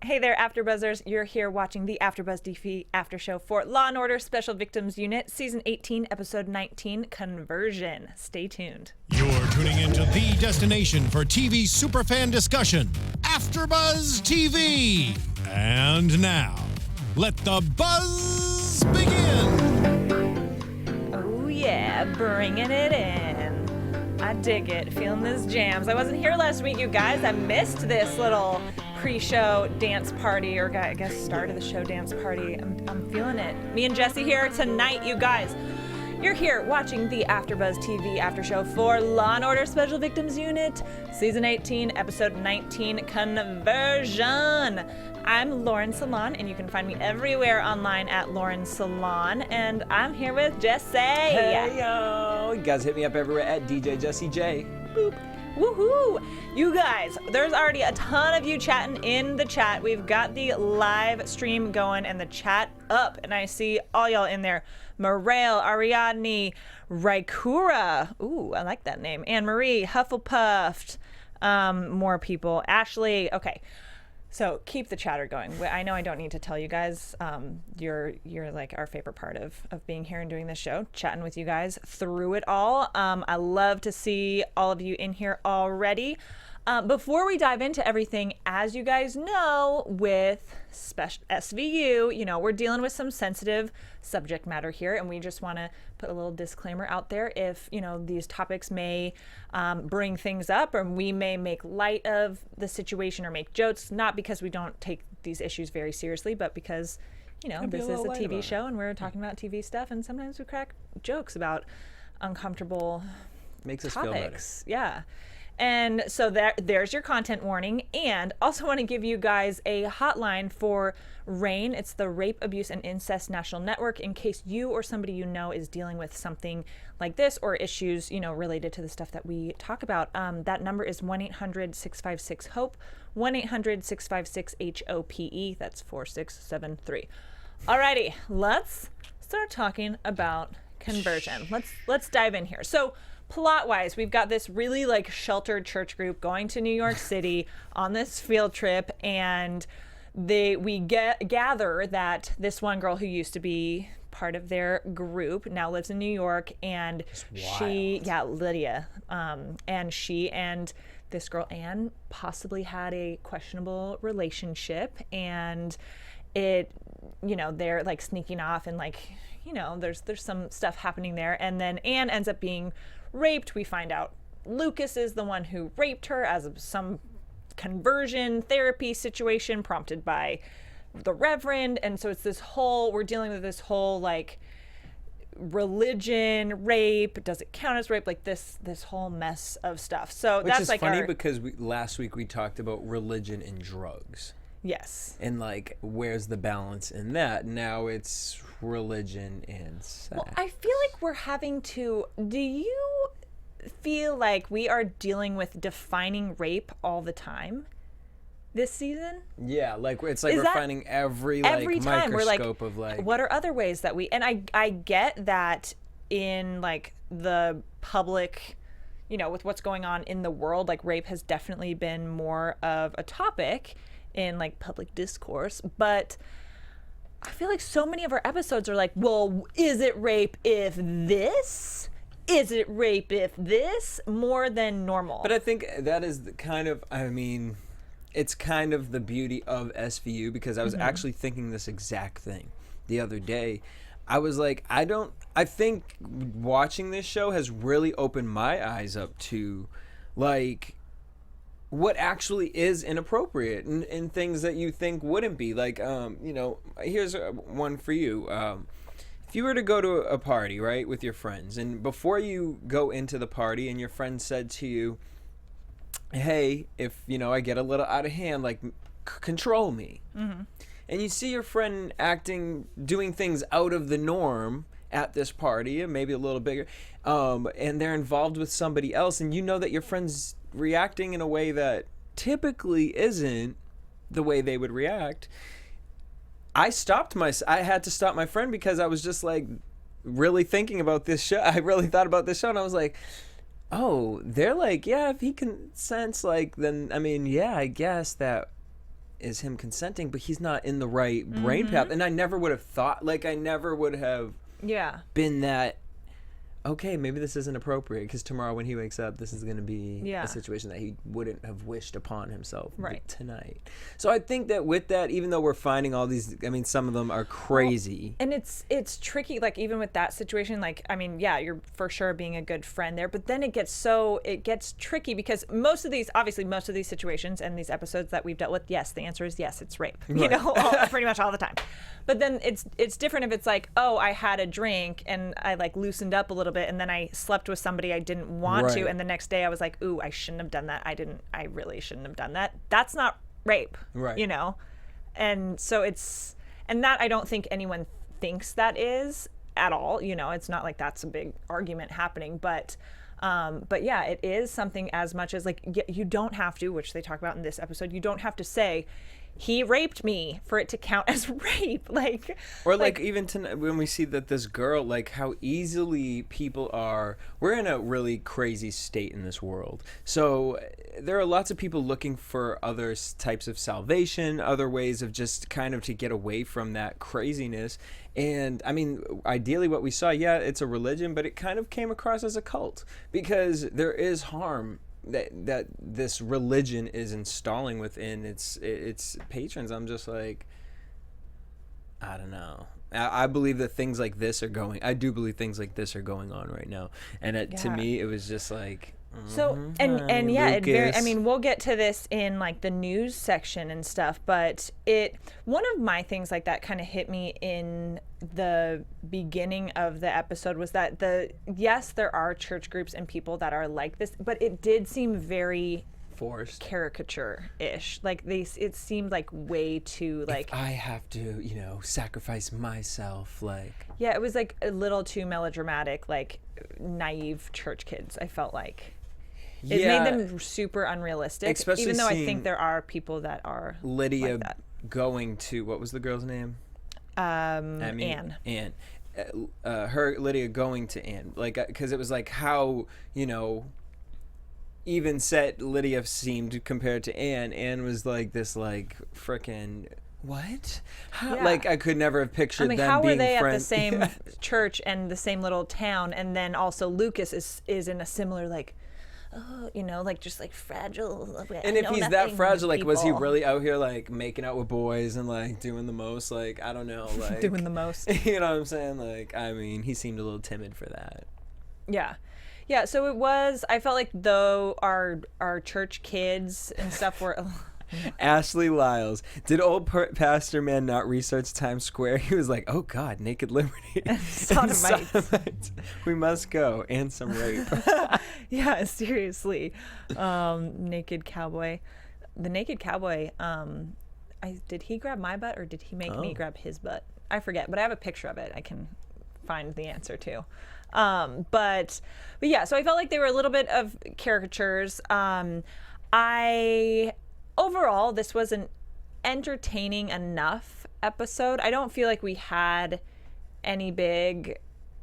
Hey there, AfterBuzzers. You're here watching the AFTERBUZZ TV after show for Law & Order Special Victims Unit, Season 18, Episode 19, Conversion. Stay tuned. You're tuning into the destination for TV superfan discussion, AfterBuzzz TV. And now, let the buzz begin. Oh yeah, bringing it in. I dig it, feeling these jams. I wasn't here last week, you guys. I missed this little pre-show dance party, or I guess start of the show dance party. I'm feeling it. Me and Jesse here tonight, you guys. You're here watching the AfterBuzzz TV after show for Law & Order Special Victims Unit, Season 18, Episode 19, Conversion. I'm Lauren Salaun, and you can find me everywhere online at Lauren Salaun, and I'm here with Jesse. Hey, yo. You guys hit me up everywhere at DJ Jesse J. Boop. Woohoo! You guys, there's already a ton of you chatting in the chat. We've got the live stream going and the chat up, and I see all y'all in there. Morel, Ariadne, Raikura. Ooh, I like that name. Anne-Marie, Hufflepuff. More people. Ashley. Okay. So keep the chatter going. I know I don't need to tell you guys. You're like our favorite part of being here and doing this show, chatting with you guys through it all. I love to see all of you in here already. Before we dive into everything, as you guys know, with SVU, you know, we're dealing with some sensitive subject matter here, and we just want to put a little disclaimer out there. If, you know, these topics may bring things up, or we may make light of the situation or make jokes, not because we don't take these issues very seriously, but because, you know, this is a TV show and we're talking about TV stuff, and sometimes we crack jokes about uncomfortable Makes us topics. feel better. Yeah. And so there's your content warning. And also want to give you guys a hotline for RAIN. It's the Rape, Abuse, and Incest National Network, in case you or somebody you know is dealing with something like this or issues, you know, related to the stuff that we talk about. That number is 1-800-656-HOPE, 1-800-656-HOPE. That's 4673. Alrighty, let's start talking about conversion. Let's dive in here. So, plot-wise, we've got this really like sheltered church group going to New York City on this field trip, and we gather that this one girl who used to be part of their group now lives in New York, and Lydia, and she and this girl Anne possibly had a questionable relationship, and it, you know, they're like sneaking off, and like, you know, there's some stuff happening there, and then Anne ends up being raped. We find out Lucas is the one who raped her as of some conversion therapy situation prompted by the Reverend. And so it's we're dealing with this whole like religion, rape, does it count as rape, like this whole mess of stuff. So Which that's is like funny because last week we talked about religion and drugs. Yes. And like, where's the balance in that? Now it's religion and sex. Well, I feel like we're having to, do you feel like we are dealing with defining rape all the time this season? Yeah, like it's like we're finding every time microscope of like, what are other ways that we, and I get that in like the public, you know, with what's going on in the world, like rape has definitely been more of a topic in like public discourse, but I feel like so many of our episodes are like, well, is it rape if this? Is it rape if this? More than normal. But I think that is the kind of, I mean, it's kind of the beauty of SVU, because I was actually thinking this exact thing the other day. I was like, I think watching this show has really opened my eyes up to like what actually is inappropriate and things that you think wouldn't be. Like, you know, here's one for you. If you were to go to a party, right, with your friends, and before you go into the party and your friend said to you, hey, if, you know, I get a little out of hand, like, control me. Mm-hmm. And you see your friend doing things out of the norm at this party, and maybe a little bigger, and they're involved with somebody else, and you know that your friend's reacting in a way that typically isn't the way they would react. I had to stop my friend because I was just like really thinking about this show. I really thought about this show, and I was like, oh, they're like, yeah, if he consents, like, then, I mean, yeah, I guess that is him consenting, but he's not in the right brain path. And I never would have thought, like, I never would have been that, okay, maybe this isn't appropriate, because tomorrow when he wakes up, this is going to be a situation that he wouldn't have wished upon himself tonight. So I think that with that, even though we're finding all these, I mean, some of them are crazy. Well, and it's tricky, like, even with that situation, like, I mean, yeah, you're for sure being a good friend there, but then it gets tricky, because most of these situations and these episodes that we've dealt with, yes, the answer is yes, it's rape, you know, pretty much all the time. But then it's different if it's like, oh, I had a drink and I like loosened up a little bit, and then I slept with somebody I didn't want to, and the next day I was like, ooh, I shouldn't have done that. I really shouldn't have done that. That's not rape, you know? And so and that I don't think anyone thinks that is at all, you know? It's not like that's a big argument happening, but yeah, it is something as much as, like, you don't have to, which they talk about in this episode, you don't have to say, he raped me for it to count as rape, like, or like even when we see that this girl, like, how easily people are, we're in a really crazy state in this world, so there are lots of people looking for other types of salvation, other ways of just kind of to get away from that craziness. And I mean, ideally what we saw, it's a religion, but it kind of came across as a cult, because there is harm that this religion is installing within its patrons. I'm just like, I don't know. I believe that things like this are going. I do believe things like this are going on right now, and to me, it was just like. So and yeah, it very. I mean, we'll get to this in like the news section and stuff, but one of my things like that kind of hit me in the beginning of the episode was that yes, there are church groups and people that are like this, but it did seem very forced, caricature-ish. Like it seemed like way too like, if I have to, you know, sacrifice myself, like. Yeah, it was like a little too melodramatic, like naive church kids, I felt like. It made them super unrealistic, especially even though I think there are people that are Lydia like that. Going to, what was the girl's name? Anne. Lydia going to Anne, like, because it was like how, you know, even set Lydia seemed compared to Anne. Anne was like this, like, frickin' what? How? Yeah. Like, I could never have pictured them being friends. How were they at the same church and the same little town, and then also Lucas is in a similar, like, oh, you know, like, just like fragile. And if he's that fragile, like, was he really out here like making out with boys and like doing the most? Like, I don't know, like doing the most. You know what I'm saying? Like, I mean, he seemed a little timid for that. Yeah. So it was. I felt like though our church kids and stuff were. Ashley Lyles, did old pastor man not research Times Square? He was like, oh God, naked liberty. Sodomites. We must go. And some rape. Yeah, seriously. Naked cowboy. The naked cowboy, did he grab my butt or did he make me grab his butt? I forget, but I have a picture of it. I can find the answer to. But yeah, so I felt like they were a little bit of caricatures. Overall, this was an entertaining enough episode. I don't feel like we had any big,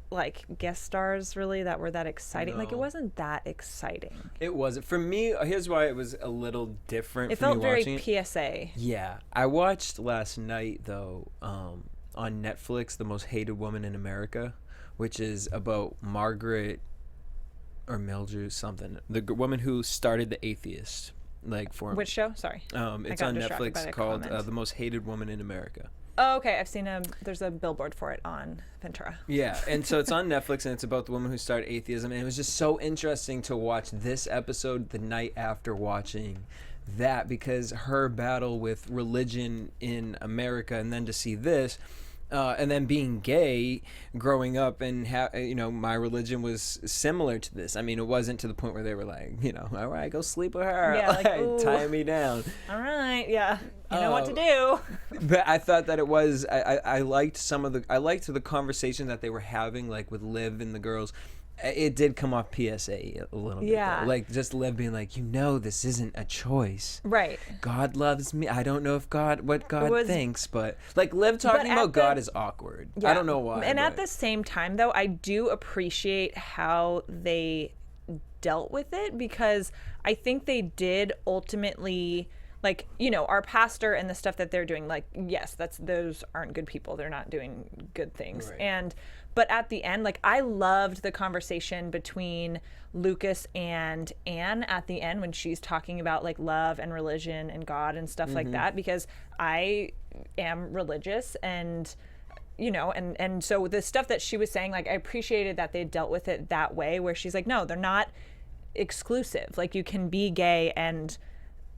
like, guest stars really that were that exciting. No. Like, it wasn't that exciting. It wasn't. For me, here's why it was a little different. It felt very PSA. Yeah. I watched last night, though, on Netflix, The Most Hated Woman in America, which is about Margaret or Mildred something, the woman who started The Atheist. Like, for which show? Sorry. It's on Netflix called The Most Hated Woman in America. Oh, okay. I've seen there's a billboard for it on Ventura. Yeah, and so it's on Netflix, and it's about the woman who started atheism, and it was just so interesting to watch this episode the night after watching that, because her battle with religion in America, and then to see this, and then being gay, growing up, and you know, my religion was similar to this. I mean, it wasn't to the point where they were like, you know, all right, go sleep with her, yeah, like, tie me down. All right, yeah, you know what to do. But I thought that it was. I liked I liked the conversation that they were having, like with Liv and the girls. It did come off PSA a little bit. Yeah. Though. Like, just Liv being like, you know, this isn't a choice. Right. God loves me. I don't know if God thinks, but like Liv talking about God is awkward. Yeah. I don't know why. And at the same time, though, I do appreciate how they dealt with it, because I think they did ultimately like, you know, our pastor and the stuff that they're doing, like, yes, those aren't good people. They're not doing good things. Right. But at the end, like, I loved the conversation between Lucas and Anne at the end when she's talking about like love and religion and God and stuff like that, because I am religious, and you know, and so the stuff that she was saying, like, I appreciated that they dealt with it that way, where she's like, no, they're not exclusive. Like, you can be gay and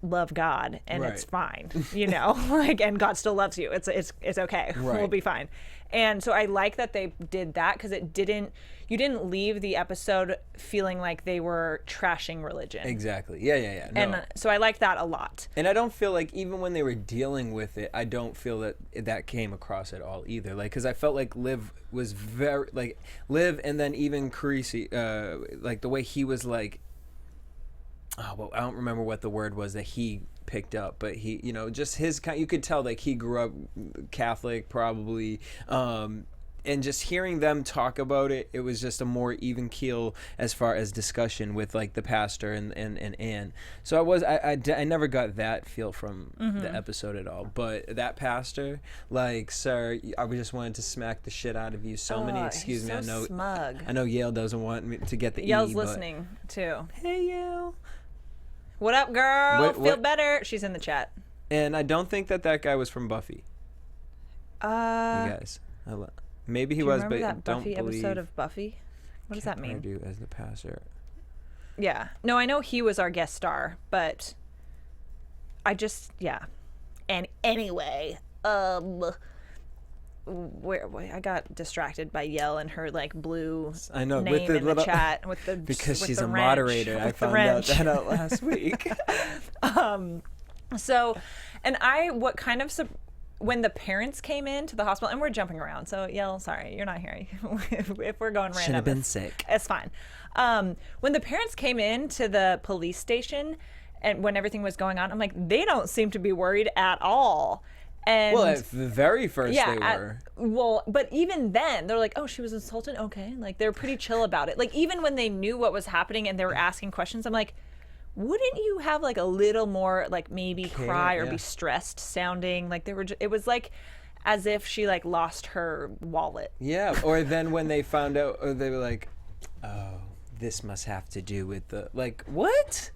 love God, and it's fine, you know, like, and God still loves you. It's okay. We'll be fine. And so I like that they did that, because you didn't leave the episode feeling like they were trashing religion. Exactly. Yeah. No. And so I like that a lot. And I don't feel like, even when they were dealing with it, I don't feel that came across at all either. Like, because I felt like Liv was very, like, Liv, and then even Carisi, like the way he was like, oh, well, I don't remember what the word was that he picked up, but he, you know, just his kind, you could tell like he grew up Catholic probably, and just hearing them talk about it, it was just a more even keel as far as discussion with like the pastor and Anne. So I never got that feel from the episode at all. But that pastor, like, sir, I just wanted to smack the shit out of you. Excuse me, so I know smug. I know Yale doesn't want me to get the Yale's E, listening too. Hey Yale. What up, girl? What- Feel better? She's in the chat. And I don't think that guy was from Buffy. You guys, maybe he do you was, remember but that don't Buffy believe. episode of Buffy? What does that mean? Do as the pastor. Yeah. No, I know he was our guest star, but I just, yeah. And anyway, where I got distracted by Yell and her like blue I know, name with the in little, the chat with the because with she's the a wrench, moderator. I with the found wrench. that out last week. So, and what kind of when the parents came into the hospital, and we're jumping around, so Yell, sorry, you're not here. if we're going random, Should have been sick. It's fine. When the parents came into the police station, and when everything was going on, I'm like, they don't seem to be worried at all. And Well, at the very first they were. But even then, they're like, oh, she was insulted? Okay. Like, they're pretty chill about it. Like, even when they knew what was happening and they were asking questions, I'm like, wouldn't you have, like, a little more, like, maybe cry or be stressed sounding? Like, it was, like, as if she, like, lost her wallet. Yeah, or then when they found out, or they were like, oh, this must have to do with the, like, what?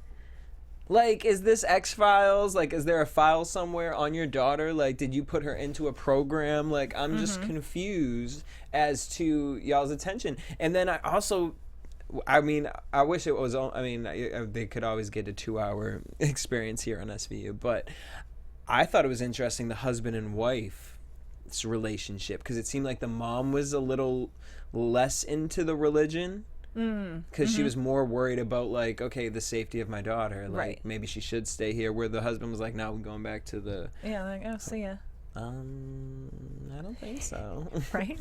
Like, is this X-Files? Like, is there a file somewhere on your daughter? Like, did you put her into a program? Like, I'm just confused as to y'all's attention. And then I also, I mean, I wish it was, they could always get a 2-hour experience here on SVU, but I thought it was interesting, the husband and wife's relationship, because it seemed like the mom was a little less into the religion. Because she was more worried about, like, okay, the safety of my daughter. Like, maybe she should stay here. Where the husband was like, no, we're going back to the... Yeah, like, oh, see ya. I don't think so. Right?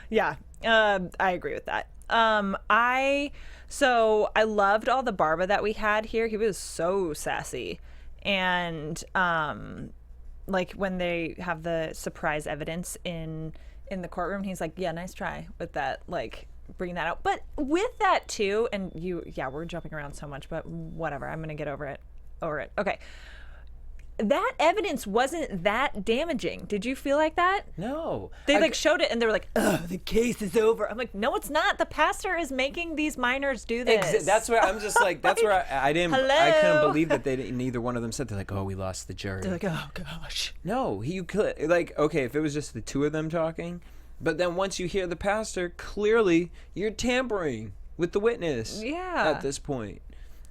Yeah, I agree with that. I loved all the Barba that we had here. He was so sassy. And, like, when they have the surprise evidence in the courtroom, he's like, yeah, nice try with that, like... bring that out. But with that too, and we're jumping around so much, but whatever, I'm gonna get over it. Okay, that evidence wasn't that damaging. Did you feel like that? No, they showed it and they were like, oh, the case is over. I'm like, no, it's not. The pastor is making these minors do this. That's where I'm just like, that's where I couldn't believe that neither one of them said, they're like, oh, we lost the jury. They're like, oh gosh. No, you could, like, okay, if it was just the two of them talking. But then once you hear the pastor, clearly you're tampering with the witness. Yeah. At this point,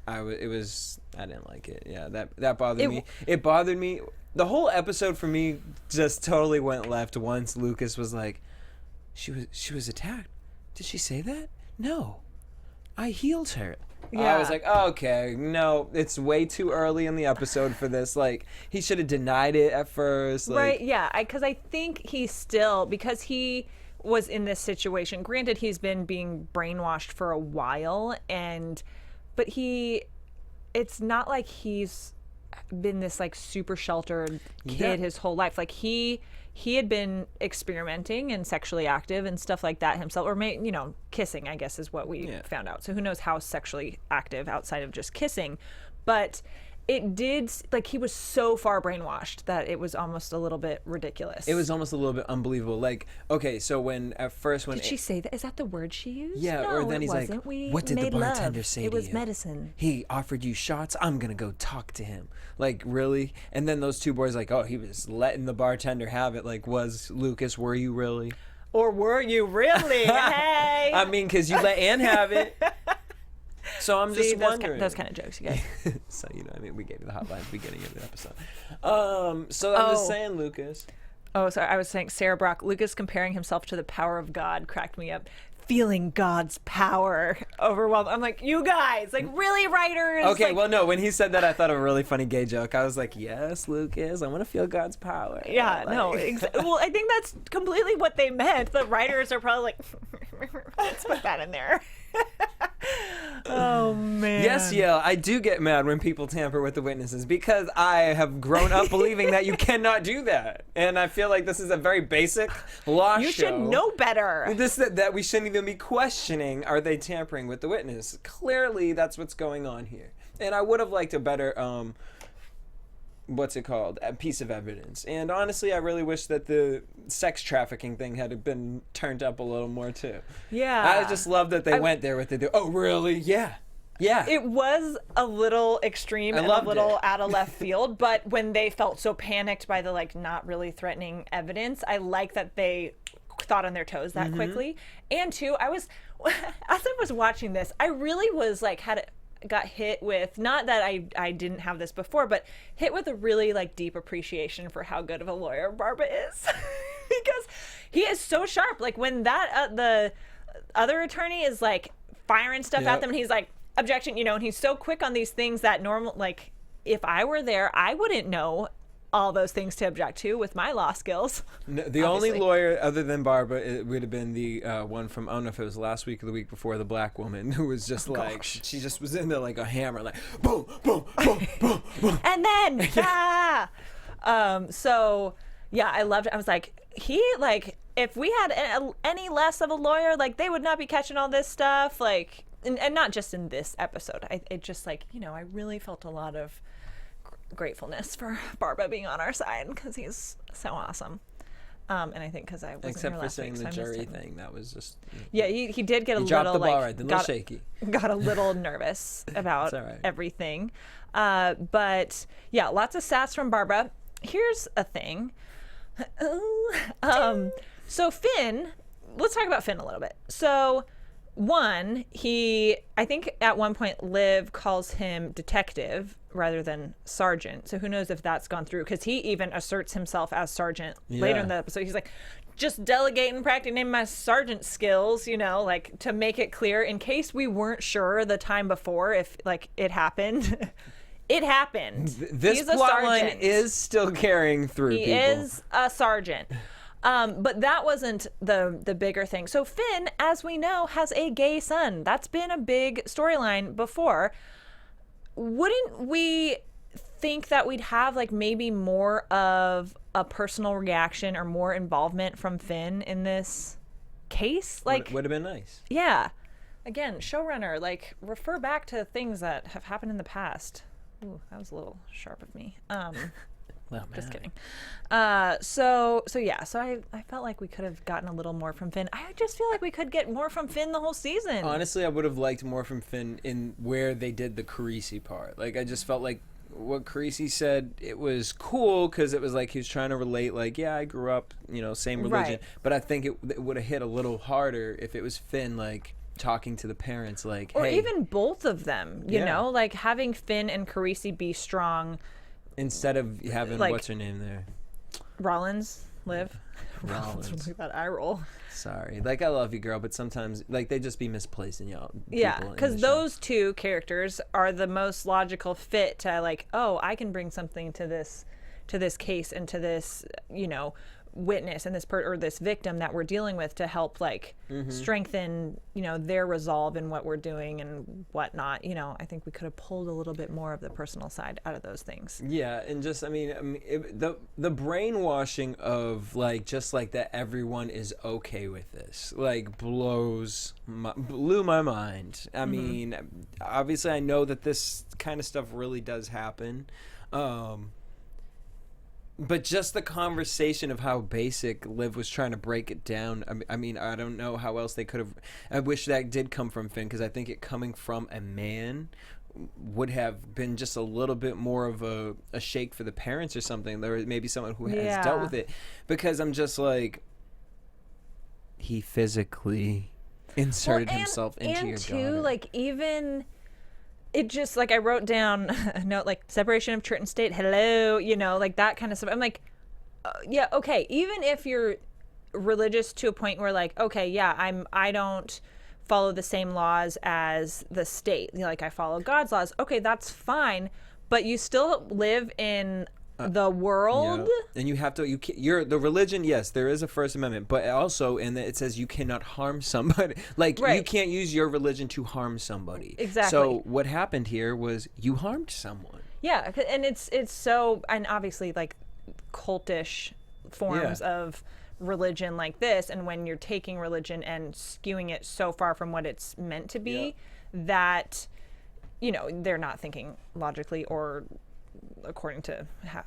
I didn't like it. Yeah, that bothered me. It bothered me. The whole episode for me just totally went left once Lucas was like, she was attacked. Did she say that? No, I healed her. Yeah. I was like, oh, okay, no, it's way too early in the episode for this. Like, he should have denied it at first. Like, right, yeah, because I think he's still, because he was in this situation, granted he's been being brainwashed for a while, but it's not like he's been this, like, super sheltered kid his whole life. Like, he had been experimenting and sexually active and stuff like that himself, or kissing, I guess, is what we found out. So who knows how sexually active outside of just kissing. But it did, like, he was so far brainwashed that it was almost a little bit ridiculous. It was almost a little bit unbelievable. Like, okay, so when Did she say that? Is that the word she used? Yeah, no, or then it he's wasn't. like, We what did the made bartender love. say It to was you? medicine. He offered you shots? I'm going to go talk to him. Like, really? And then those two boys like, oh, he was letting the bartender have it. Like, Lucas, were you really? Or were you really? Hey! I mean, because you let Ann have it. So I'm just wondering. Those kind of jokes, you guys. So, you know, I mean, we gave you the hotline at the beginning of the episode. So I'm just saying, Lucas. Oh, sorry. I was saying Sarah Brock. Lucas comparing himself to the power of God cracked me up. Feeling God's power overwhelmed. I'm like, you guys, like, really, writers? Okay, like, well, no, when he said that, I thought of a really funny gay joke. I was like, yes, Lucas, I want to feel God's power. Yeah, Like- no. Well, I think that's completely what they meant. The writers are probably like, let's put that in there. Oh, man. Yes, Yale, I do get mad when people tamper with the witnesses because I have grown up believing that you cannot do that. And I feel like this is a very basic law show. You should know better. That we shouldn't even be questioning, are they tampering with the witness? Clearly, that's what's going on here. And I would have liked a better, what's it called, a piece of evidence. And honestly, I really wish that the sex trafficking thing had been turned up a little more, too. Yeah. I just love that they went there with it. Oh, really? Yeah. Yeah. It was a little extreme and a little out of left field, but when they felt so panicked by the, like, not really threatening evidence, I like that they thought on their toes that quickly. And two, as I was watching this, I really was like, got hit with, not that I didn't have this before, but hit with a really, like, deep appreciation for how good of a lawyer Barbara is. Because he is so sharp. Like, when that the other attorney is, like, firing stuff at them, and he's like, objection, you know, and he's so quick on these things that normal, like, if I were there, I wouldn't know all those things to object to with my law skills. No, the only lawyer other than Barbara, it would have been the one from, I don't know if it was last week or the week before, the black woman who was just like, she just was in there like a hammer, like boom, boom, boom, boom, boom. And then, so yeah, I loved it. I was like, if we had any less of a lawyer, like, they would not be catching all this stuff. Like, and not just in this episode. It just, like, you know, I really felt a lot of gratefulness for Barbara being on our side because he's so awesome. And I think because I wasn't Except here for last saying week, the so I missed jury him. thing, that was just. Yeah, he did get a dropped little, the ball like, right, a little shaky. Got a little nervous about all right. everything. But yeah, lots of sass from Barbara. Here's a thing. So Finn, let's talk about Finn a little bit. So one, I think at one point Liv calls him detective rather than sergeant. So who knows if that's gone through, because he even asserts himself as sergeant later in the episode. He's like, just delegating, practicing my sergeant skills, you know, like, to make it clear in case we weren't sure the time before if, like, it happened. It happened. This plotline is still carrying through. He is a sergeant. But that wasn't the bigger thing. So Finn, as we know, has a gay son. That's been a big storyline before. Wouldn't we think that we'd have, like, maybe more of a personal reaction or more involvement from Finn in this case? Like, would have been nice. Yeah. Again, showrunner, like, refer back to things that have happened in the past. Ooh, that was a little sharp of me. Well, just kidding. So I felt like we could have gotten a little more from Finn. I just feel like we could get more from Finn the whole season. Honestly, I would have liked more from Finn in where they did the Carisi part. Like, I just felt like what Carisi said, it was cool because it was like he was trying to relate, like, yeah, I grew up, you know, same religion. Right. But I think it would have hit a little harder if it was Finn, like, talking to the parents, like, or hey. even both of them, you know, like having Finn and Carisi be strong. Instead of having, like, what's her name there? Liv. Rollins. Like that eye roll. Sorry. Like, I love you, girl, but sometimes, like, they just be misplacing y'all. Yeah, because those two characters are the most logical fit to, like, oh, I can bring something to this case and to this, you know, witness and or this victim that we're dealing with to help like strengthen, you know, their resolve in what we're doing and whatnot. You know, I think we could have pulled a little bit more of the personal side out of those things. Yeah, and just the brainwashing of like just like that everyone is okay with this like blew my mind. I mean, obviously I know that this kind of stuff really does happen. But just the conversation of how basic Liv was trying to break it down. I mean, I don't know how else they could have. I wish that did come from Finn, because I think it coming from a man would have been just a little bit more of a shake for the parents or something. There maybe someone who has dealt with it, because I'm just like, he physically inserted himself into your daughter. Like even. It just, like, I wrote down a note, like, separation of church and state, hello, you know, like, that kind of stuff. I'm like, yeah, okay, even if you're religious to a point where, like, okay, yeah, I don't follow the same laws as the state. You know, like, I follow God's laws. Okay, that's fine, but you still live in the world. Yeah. And you have to, you're the religion, yes, there is a First Amendment, but also it says you cannot harm somebody. Like, you can't use your religion to harm somebody. Exactly. So what happened here was you harmed someone. Yeah, and it's so, and obviously like cultish forms of religion like this, and when you're taking religion and skewing it so far from what it's meant to be, that, you know, they're not thinking logically or according to how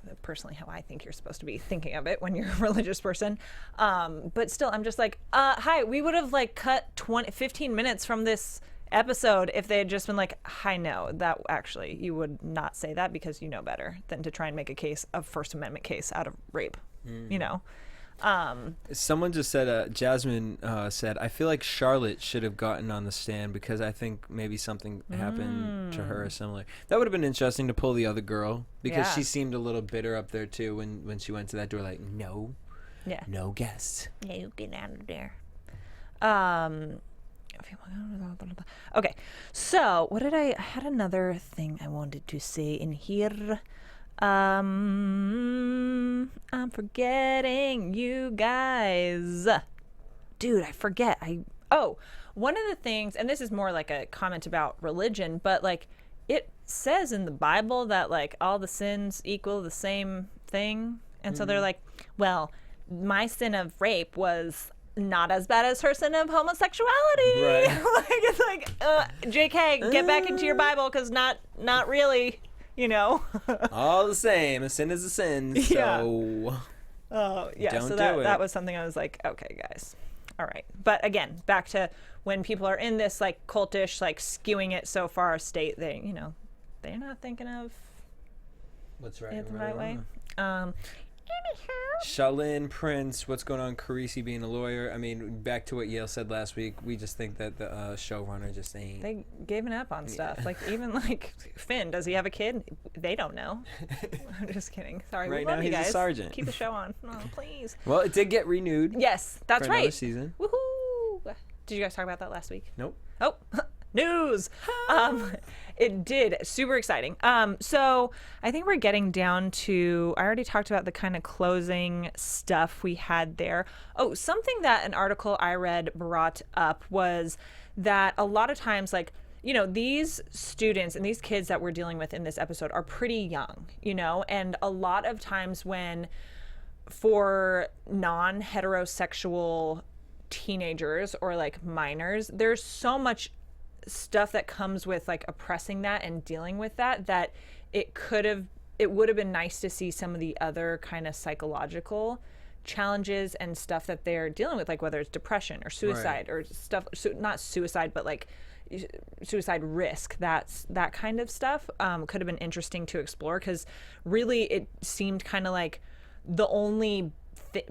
I think you're supposed to be thinking of it when you're a religious person. But still, I'm just like, hi, we would have like cut 15 minutes from this episode if they had just been like, hi, no, that actually, you would not say that because you know better than to try and make a First Amendment case out of rape, you know? Someone just said, Jasmine said, I feel like Charlotte should have gotten on the stand because I think maybe something happened to her or similar. That would have been interesting to pull the other girl, because she seemed a little bitter up there too when she went to that door, like, no guests. No, get out of there. Okay, so I had another thing I wanted to say in here. I'm forgetting, you guys. Dude, I forget. One of the things, and this is more like a comment about religion, but like it says in the Bible that like all the sins equal the same thing. And so they're like, well, my sin of rape was not as bad as her sin of homosexuality. Right. Like, it's like, JK, get back into your Bible, because not really. You know, all the same, a sin is a sin. So, don't so that was something I was like, okay, guys, all right. But again, back to when people are in this like cultish, like skewing it so far state, they're not thinking of what's right it and the right way. Shalyn, Prince, what's going on? Carisi being a lawyer. I mean, back to what Yale said last week. We just think that the showrunner just ain't. They giving up on stuff. Like even like Finn, does he have a kid? They don't know. I'm just kidding. Sorry, right we love now you he's guys. a sergeant. Keep the show on. Oh, please. Well, it did get renewed. Yes, that's for right. Another season. Woohoo! Did you guys talk about that last week? Nope. Oh, news. It did. Super exciting. So I think we're getting down to, I already talked about the kind of closing stuff we had there. Oh, something that an article I read brought up was that a lot of times, like, you know, these students and these kids that we're dealing with in this episode are pretty young, you know, and a lot of times when for non-heterosexual teenagers or like minors, there's so much stuff that comes with like oppressing that and dealing with that it would have been nice to see some of the other kind of psychological challenges and stuff that they're dealing with, like whether it's depression or suicide or stuff, not suicide, but like suicide risk, that kind of stuff could have been interesting to explore, because really it seemed kind of like the only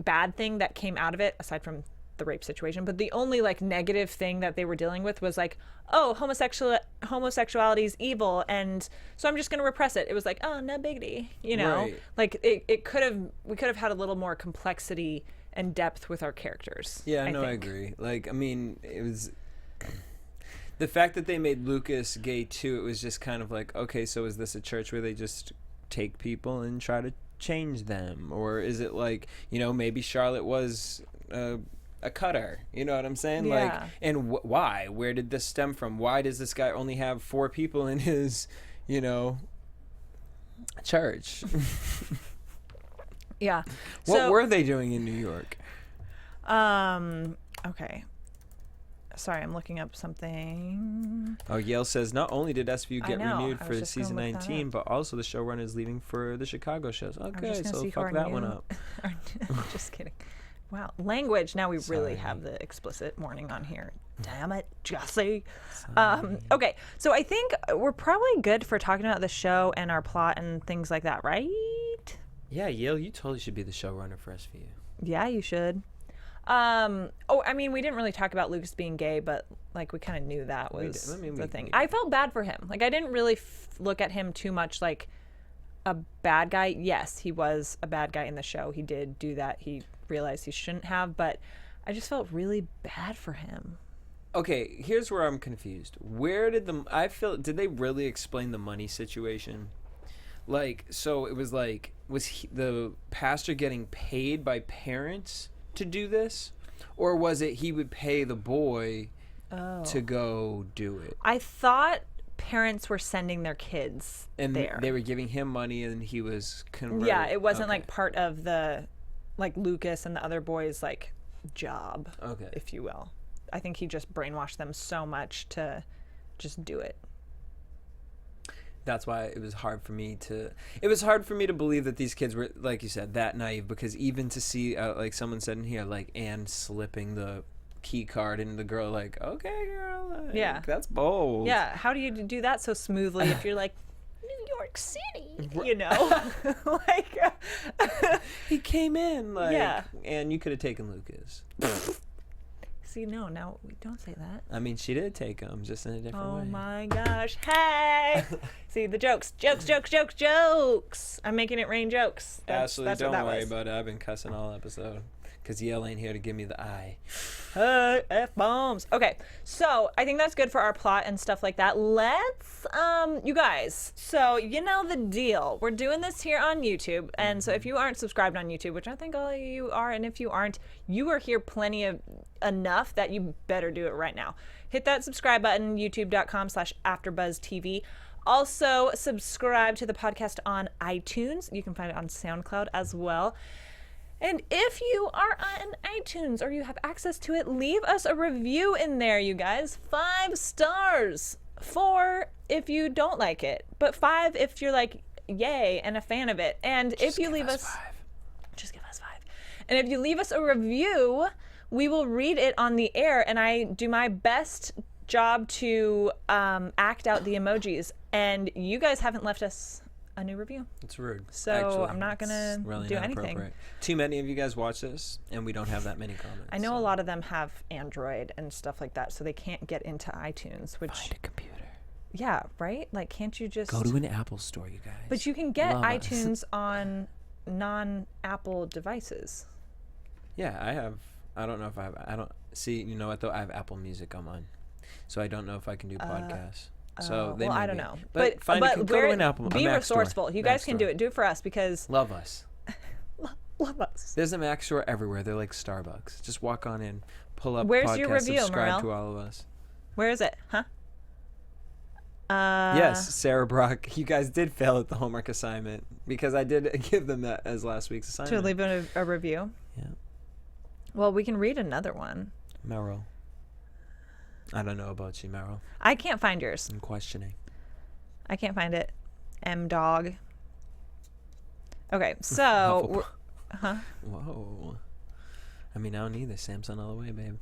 bad thing that came out of it, aside from the rape situation, but the only like negative thing that they were dealing with was like, oh, homosexuality is evil, and so I'm just going to repress it. It was like, oh, no biggity, you know. Right. Like we could have had a little more complexity and depth with our characters. Yeah, I agree. Like, I mean, it was the fact that they made Lucas gay too. It was just kind of like, okay, so is this a church where they just take people and try to change them? Or is it like, you know, maybe Charlotte was a cutter? You know what I'm saying? Yeah. Like, and why? Where did this stem from? Why does this guy only have 4 people in his, you know, church? Yeah. What were they doing in New York? Okay. Sorry, I'm looking up something. Oh, Yale says not only did SVU get renewed I for was the just gonna season look that 19, up. but also the showrunner is leaving for the Chicago shows. I'm Okay, just gonna so see fuck who that our one new- up. Just kidding. Wow, language. Now we really Sorry. have the explicit warning on here. Damn it, Jesse. Okay, so I think we're probably good for talking about the show and our plot and things like that, right? Yeah, Yale, you totally should be the showrunner for SVU. Yeah, you should. I mean, we didn't really talk about Lucas being gay, but like we kind of knew that was the thing. I felt bad for him. Like I didn't really look at him too much like a bad guy. Yes, he was a bad guy in the show. He did do that. He realized he shouldn't have, but I just felt really bad for him. Okay, here's where I'm confused. Where did did they really explain the money situation? Like, so it was like, was the pastor getting paid by parents to do this? Or was it he would pay the boy to go do it? I thought parents were sending their kids And there. they were giving him money and he was converted. Yeah, it wasn't Okay. like part of the, like Lucas and the other boys' like job, Okay. if you will. I think he just brainwashed them so much to just do it. That's why it was hard for me to believe that these kids were, like you said, that naive, because even to see like someone said in here, like Anne slipping the key card and the girl like, okay girl, like, Yeah. that's bold. Yeah, how do you do that so smoothly if you're like New York City, you know? Like He came in like, Yeah. and you could have taken Lucas. see, no, we don't say that. I mean, she did take him, just in a different way. Oh my gosh. Hey! See, the jokes. I'm making it rain jokes. Ashley, that's what don't that worry was. about it. I've been cussing all episode because Yale ain't here to give me the eye. Hey, F-bombs. Okay, so I think that's good for our plot and stuff like that. Let's, you guys, so you know the deal. We're doing this here on YouTube, and so if you aren't subscribed on YouTube, which I think all of you are, and if you aren't, you are here enough that you better do it right now. Hit that subscribe button, youtube.com/AfterBuzzTV. Also, subscribe to the podcast on iTunes. You can find it on SoundCloud as well. And if you are on iTunes or you have access to it, leave us a review in there, you guys. 5 stars. 4 if you don't like it, but 5 if you're like, yay, and a fan of it. And if you leave us 5. Just give us 5. And if you leave us a review, we will read it on the air, and I do my best job to act out the emojis. And you guys haven't left us a new review. It's rude. So Actually, I'm not gonna it's really do not anything. appropriate. Too many of you guys watch this, and we don't have that many comments. I know so. a lot of them have Android and stuff like that, so they can't get into iTunes, which Find a computer. yeah, right? Like can't you just Go to an Apple store, you guys. But you can get Love us. iTunes on non-Apple devices. Yeah, I have. I don't know if I have. I don't see. You know what though? I have Apple Music on mine, so I don't know if I can do podcasts. So they well, I may don't be. know. But go to an Apple. Be a Mac store. resourceful. You Mac guys can store. do it. Do it for us because Love us. love us. There's a Mac store everywhere. They're like Starbucks. Just walk on in, pull up. Where's podcast, your review, subscribe Morel? to all of us. Where is it? Huh? Yes, Sarah Brock. You guys did fail at the homework assignment because I did give them that as last week's assignment. To leave a review. Yeah. Well, we can read another one. Merrill. I don't know about you, Merrill. I can't find yours. I'm questioning. I can't find it. M-Dog. Okay, so... Huh? Whoa. I mean, I don't either. Samsung all the way, babe.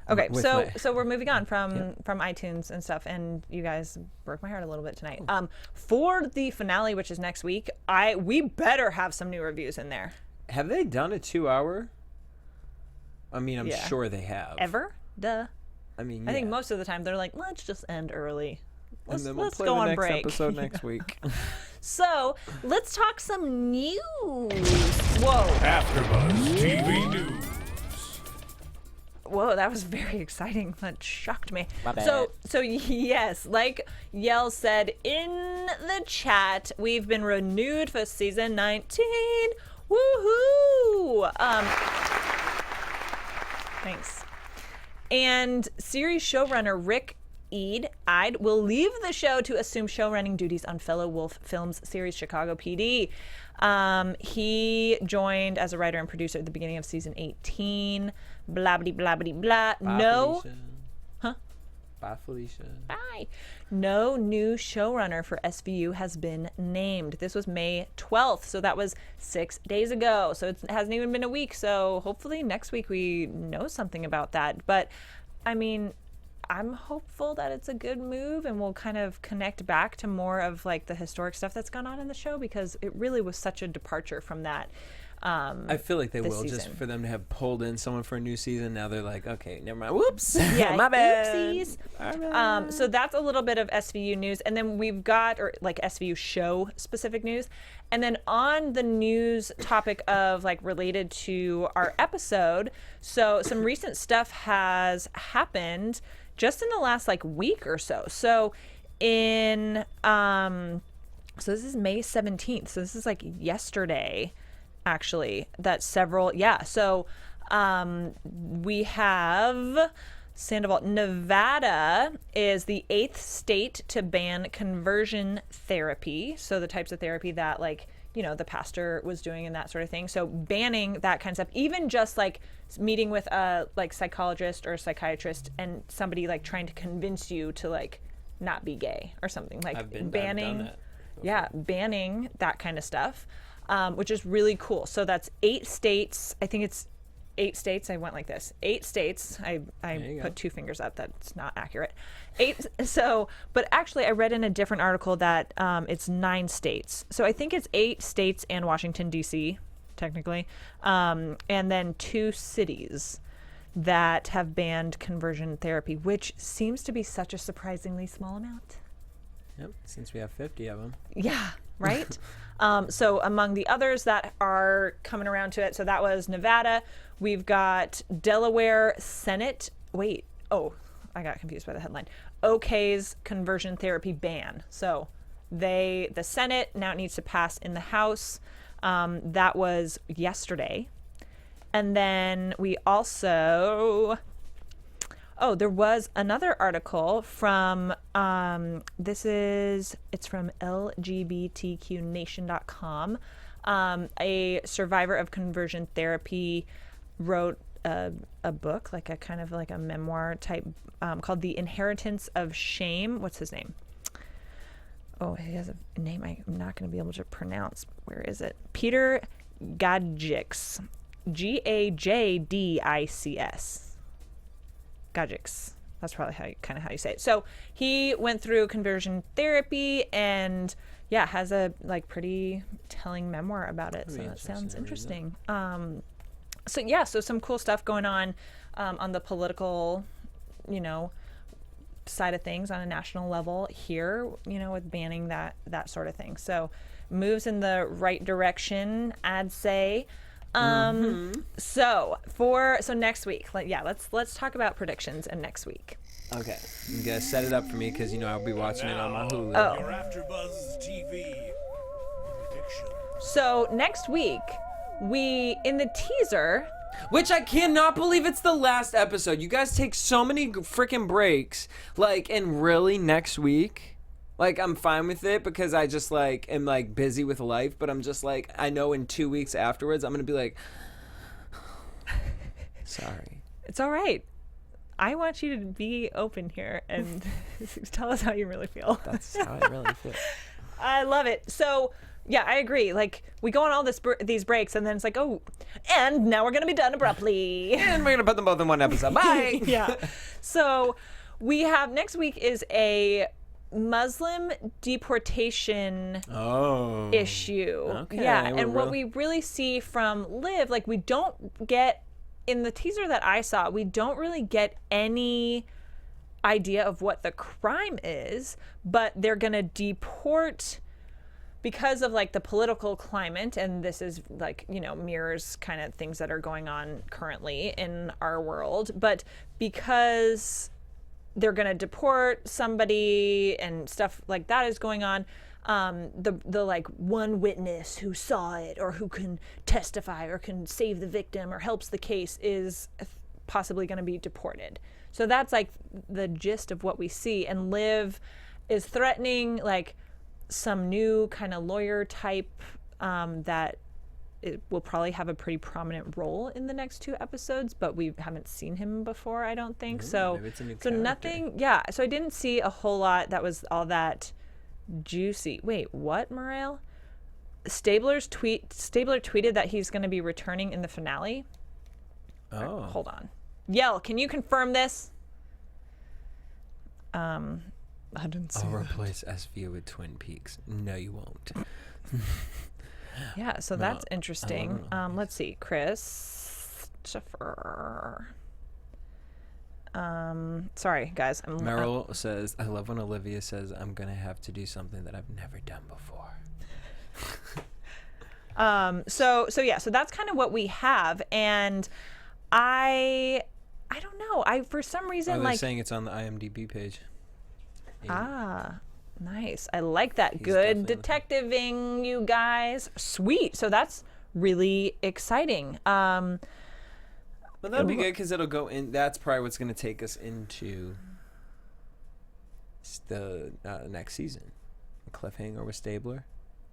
Okay, With so my- we're moving on from iTunes and stuff, and you guys broke my heart a little bit tonight. For the finale, which is next week, we better have some new reviews in there. Have they done a 2-hour? I mean, I'm Yeah. sure they have. Ever? Duh. I mean, I think yeah. most of the time they're like, let's just end early. And then we'll Let's play go the on next break. episode next week. So let's talk some news. Whoa. AfterBuzz TV News. Whoa, that was very exciting. That shocked me. My bad. So yes, like Yell said in the chat, we've been renewed for season 19. Woohoo! Thanks. And series showrunner Rick Ide will leave the show to assume showrunning duties on fellow Wolf Films series Chicago PD. He joined as a writer and producer at the beginning of season 18. Blah, blah, blah, blah, blah. Felicia. Huh? Bye, Felicia. Bye. No new showrunner for SVU has been named. This was May 12th, so that was 6 days ago. So it hasn't even been a week. So hopefully next week we know something about that. But I mean, I'm hopeful that it's a good move and we'll kind of connect back to more of like the historic stuff that's gone on in the show, because it really was such a departure from that. I feel like they will season. just for them to have pulled in someone for a new season. Now they're like, okay, never mind. Whoops. Yeah, my bad. Oopsies. So that's a little bit of SVU news, and then we've got like SVU show specific news, and then on the news topic of like related to our episode. So some recent stuff has happened just in the last like week or so. So in so this is May 17th. So this is like yesterday. Actually, that several, so we have Sandoval. Nevada is the 8th state to ban conversion therapy. So the types of therapy that like, you know, the pastor was doing and that sort of thing. So banning that kind of stuff, even just like meeting with a like psychologist or a psychiatrist and somebody like trying to convince you to like not be gay or something, like banning that kind of stuff. Which is really cool. So that's 8 states. I think it's 8 states. I went like this. 8 states. I put 2 fingers up. That's not accurate. 8. So, but actually I read in a different article that it's 9 states. So I think it's 8 states and Washington, D.C., technically. And then 2 cities that have banned conversion therapy, which seems to be such a surprisingly small amount. Yep, since we have 50 of them. Yeah, right? So among the others that are coming around to it, so that was Nevada. We've got Delaware Senate. Wait, I got confused by the headline. OK's conversion therapy ban. So the Senate now needs to pass in the House. That was yesterday. And then we also... there was another article from, it's from LGBTQnation.com. A survivor of conversion therapy wrote a book, like a kind of like a memoir type, called The Inheritance of Shame. What's his name? Oh, he has a name I'm not going to be able to pronounce. Where is it? Peter Gajdics. Gajdics. Gajdics. That's probably how you say it. So he went through conversion therapy and has a like pretty telling memoir about it. So that sounds interesting. So some cool stuff going on the political, side of things on a national level here, with banning that sort of thing. So moves in the right direction, I'd say. So next week, let's talk about predictions and next week. Okay, you guys set it up for me because I'll be watching it on my Hulu. Your AfterBuzz TV prediction. So next week, we in the teaser, which I cannot believe it's the last episode. You guys take so many freaking breaks, and really next week. I'm fine with it because I just, am, busy with life. But I'm just, I know in 2 weeks afterwards, I'm going to be like, sorry. It's all right. I want you to be open here and tell us how you really feel. That's how I really feel. I love it. So, yeah, I agree. We go on all these breaks, and then it's and now we're going to be done abruptly. And we're going to put them both in one episode. Bye! Yeah. So, we have, next week is a Muslim deportation issue. Okay, and what we really see from Liv, we don't get, in the teaser that I saw, we don't really get any idea of what the crime is, but they're going to deport because of like the political climate, and this is like, you know, mirrors kind of things that are going on currently in our world, but because they're going to deport somebody and stuff like that is going on, the like one witness who saw it or who can testify or can save the victim or helps the case is possibly going to be deported. So that's like the gist of what we see. And Liv is threatening like some new kind of lawyer type that it will probably have a pretty prominent role in the next 2 episodes, but we haven't seen him before, I don't think. So nothing. Yeah. So I didn't see a whole lot that was all that juicy. Wait, what, Morale? Stabler tweeted that he's going to be returning in the finale. Oh. Right, hold on. Yell, can you confirm this? I didn't see I'll that. replace SVU with Twin Peaks. No, you won't. Yeah, so that's interesting. Let's see. Christopher. Sorry, guys. Meryl says, I love when Olivia says, I'm going to have to do something that I've never done before. So that's kind of what we have. And I don't know. For some reason, they're saying it's on the IMDb page. Ah, nice. I like that. Good detectiving, you guys. Sweet. So that's really exciting. Well, that'd be good because it'll go in. That's probably what's going to take us into the next season. A cliffhanger with Stabler.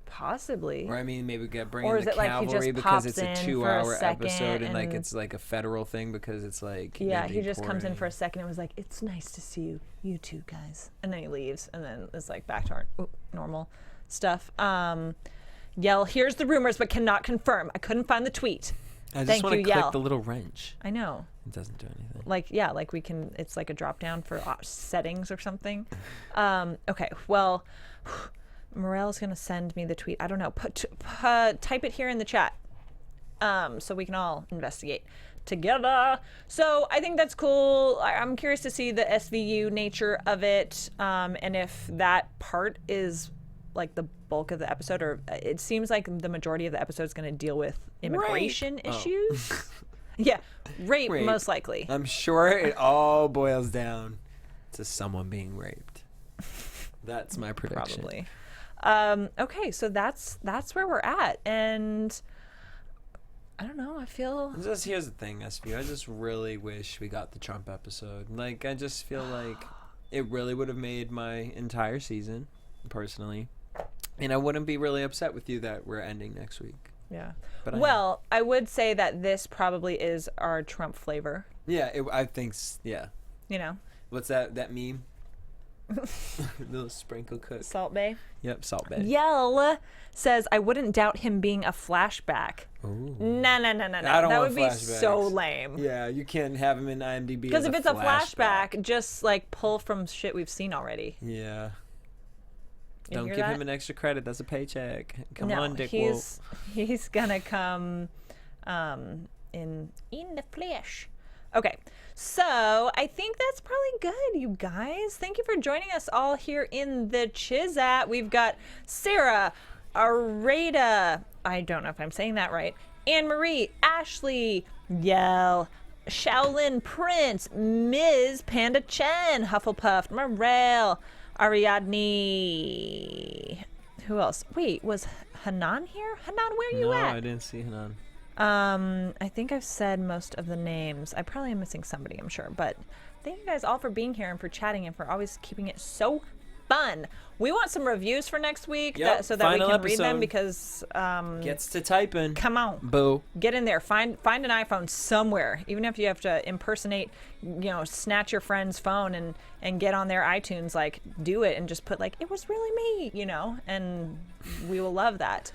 Possibly. Or I mean, maybe we get bring in Or is the it like he cavalry just because pops it's a in for a 2-hour second episode and like and- it's like a federal thing because it's like Yeah, he just comes in for a second and was like, it's nice to see you two guys. And then he leaves and then it's like back to our normal stuff. Yell, here's the rumors but cannot confirm. I couldn't find the tweet. I just Thank want to you, click Yell. the little wrench. I know. It doesn't do anything. Like we can, it's like a drop down for settings or something. Okay, well, Morel's gonna send me the tweet. I don't know. Type it here in the chat, so we can all investigate together. So I think that's cool. I'm curious to see the SVU nature of it, and if that part is like the bulk of the episode, or it seems like the majority of the episode is going to deal with immigration issues. Yeah, rape most likely. I'm sure it all boils down to someone being raped. That's my prediction. Probably. Okay, so that's where we're at, and I don't know. I feel Here's the thing, SVU. I just really wish we got the Trump episode. Like, I just feel like it really would have made my entire season, personally, and I wouldn't be really upset with you that we're ending next week. yeah. But Well, I would say that this probably is our Trump flavor. Yeah, I think. Yeah. You know, What's that meme? Little sprinkle cook. Salt Bay. Yep, Salt Bay. Yell says, I wouldn't doubt him being a flashback. Ooh. No. I don't That want would be flashbacks. so lame. Yeah, you can't have him in IMDb. Because if it's a flashback, flashback, just like pull from shit we've seen already. yeah. You Don't hear give that? him an extra credit. That's a paycheck. Come No, on, Dick he's gonna come in the flesh. Okay, so I think that's probably good, you guys. Thank you for joining us all here in the Chizat. We've got Sarah, Arada, I don't know if I'm saying that right, Anne-Marie, Ashley, Yell, Shaolin Prince, Ms. Panda Chen, Hufflepuff, Morel, Ariadne. Who else? Wait, was Hanan here? Hanan, where are you No, at? I didn't see Hanan. I think I've said most of the names. I probably am missing somebody, I'm sure. But thank you guys all for being here and for chatting and for always keeping it so fun. We want some reviews for next week so that we can read them because Gets to typing. come on. Boo. Get in there. Find an iPhone somewhere. Even if you have to impersonate, snatch your friend's phone and get on their iTunes, like do it and just put like, it was really me, and we will love that.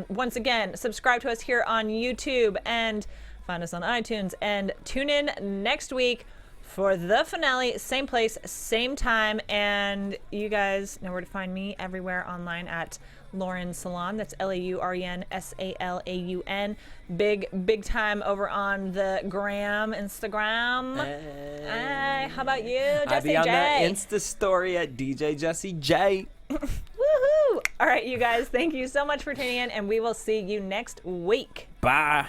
Once again, subscribe to us here on YouTube and find us on iTunes and tune in next week for the finale, same place, same time, and you guys know where to find me everywhere online at Lauren Salaun. That's LaurenSalaun. Big time over on the gram, Instagram. Hey, how about you, Jesse I be on J? that Insta story at DJ Jesse J. Woohoo! All right, you guys, thank you so much for tuning in, and we will see you next week. Bye.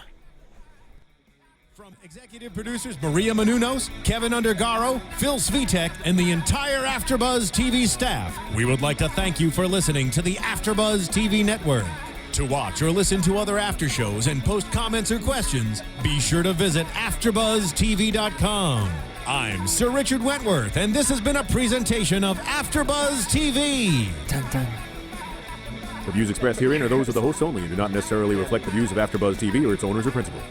From executive producers Maria Menounos, Kevin Undergaro, Phil Svitek, and the entire AfterBuzz TV staff, we would like to thank you for listening to the AfterBuzz TV network. To watch or listen to other after shows and post comments or questions, be sure to visit AfterBuzzTV.com. I'm Sir Richard Wentworth, and this has been a presentation of AfterBuzz TV. Dun, dun. The views expressed herein are those of the hosts only and do not necessarily reflect the views of AfterBuzz TV or its owners or principals.